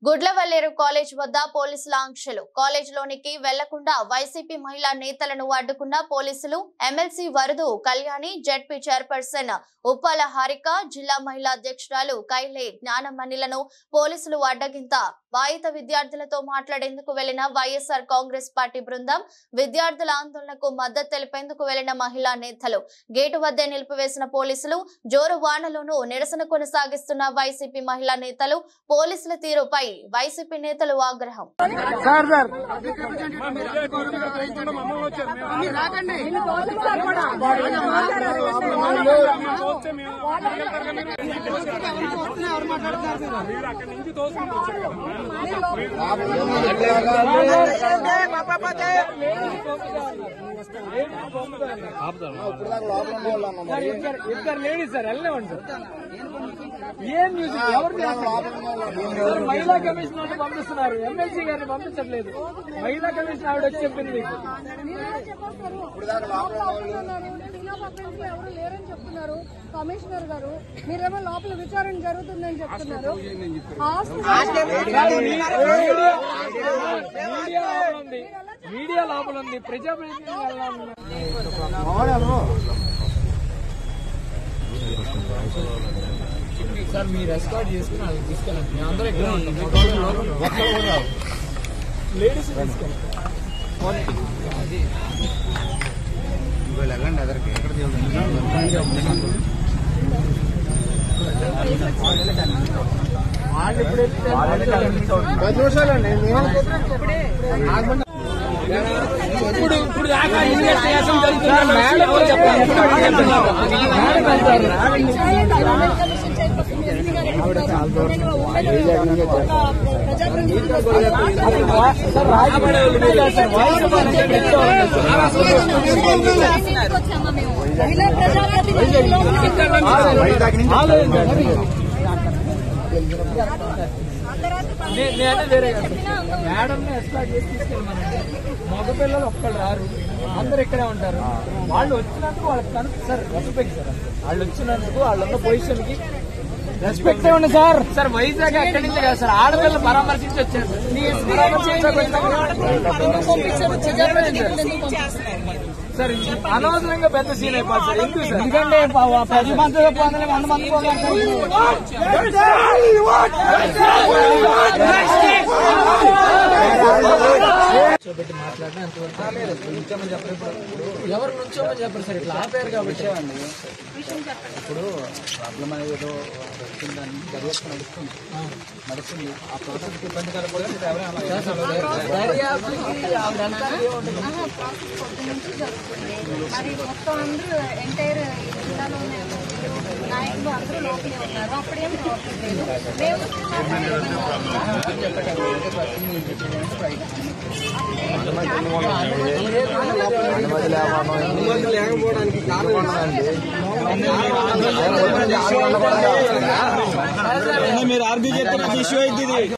Gudlavalleru college వద్ద పోలీసుల ఆంక్షలు. కాలేజీలోనికి వెళ్లకుండా వైసీపీ మహిళా నేతలను అడ్డుకున్న పోలీసులు. MLC Varudu Kalyani, ZP chairperson Uppala Harika, జిల్లా మహిళా అధ్యక్షురాలు కైలే జ్ఞానమణిలను పోలీసులు అడ్డగింత. వాయిత విద్యార్థులతో మాట్లాడేందుకు వెళ్లిన వైఎస్ఆర్ కాంగ్రెస్ పార్టీ బృందం, విద్యార్థుల ఆందోళనకు మద్దతు తెలిపేందుకు వెళ్లిన మహిళా నేతలు గేటు వద్దే నిలిపివేసిన పోలీసులు. జోరు వానలోనూ నిరసన కొనసాగిస్తున్న వైసీపీ మహిళా నేతలు. పోలీసుల తీరుపై వైసీపీ నేతలు ఆగ్రహం. ఇద్దరు లేడీస్ సార్ వెళ్ళలేమండి సార్. ఏం మ్యూజిక్ ఎవరు మహిళా కమిషనర్ పంపిస్తున్నారు, ఎమ్మెల్సీ గారిని పంపించట్లేదు. మహిళా కమిషనర్ ఆవిడ వచ్చి చెప్పింది మీకు ఎవరు లేరని చెప్తున్నారు. కమిషనర్ గారు మీరేమో లోపల విచారణ జరుగుతుందని చెప్తున్నారు. మీడియా లోపల ఉంది, ప్రజాప్రతినిధులు సార్ మీరు ఎస్కార్ట్ చేసుకుని వాళ్ళకి తీసుకెళ్ళండి. మేము అందరూ ఇక్కడ ఉంటాం. లేడీస్ తీసుకెళ్ళండి. వెళ్ళండి అదరికి ఎక్కడ వాళ్ళు ఇప్పుడు 10 నిమిషాలండి. ఇప్పుడు దాకా ఇన్వెస్టిగేషన్ జరుగుతుంది. నేనే వేరే మేడం ఎస్కార్ట్ చేసి తీసుకెళ్ళమనండి. మగపిల్లలు ఒక్కళ్ళు రారు, అందరు ఇక్కడే ఉంటారు. వాళ్ళు వచ్చినందుకు వాళ్ళకి సార్ రెస్పెక్ట్ సార్. వాళ్ళు వచ్చినందుకు వాళ్ళున్న పొజిషన్ కి రెస్పెక్ట్ ఇవ్వండి సార్. సార్ వైజాగ్ ఎక్కడి నుంచి కాదు సార్, ఆడపిల్లలు పరామర్శించి వచ్చారు. సార్ అనవసరంగా పెద్ద సీన్ అయిపోతుంది సార్. ఎందుకు సార్? ఎందుకంటే 10 మంది 100 మంది కూర్చోబెట్టి మాట్లాడినా ఎంతవరకు నుంచోమని చెప్పరు. ఇప్పుడు ఎవరు నుంచోమని చెప్పరు సార్. ఇట్లా ఆపారు కాబట్టి ఇప్పుడు ప్రాబ్లం అనేది ఏదో వచ్చిందని దర్యాప్తు నడుస్తుంది. ఆ ప్రాసెస్ ఇబ్బంది కలగకూడదు. మరి మొత్తం అందరూ ఎంటైర్ జిల్లాలోనే నాయకులు అందరూ లోపలే ఉన్నారు. అప్పుడేం లేకపోవడానికి కారణం మీరు ఆర్బీ చెప్తున్న ఇష్యూ అయింది.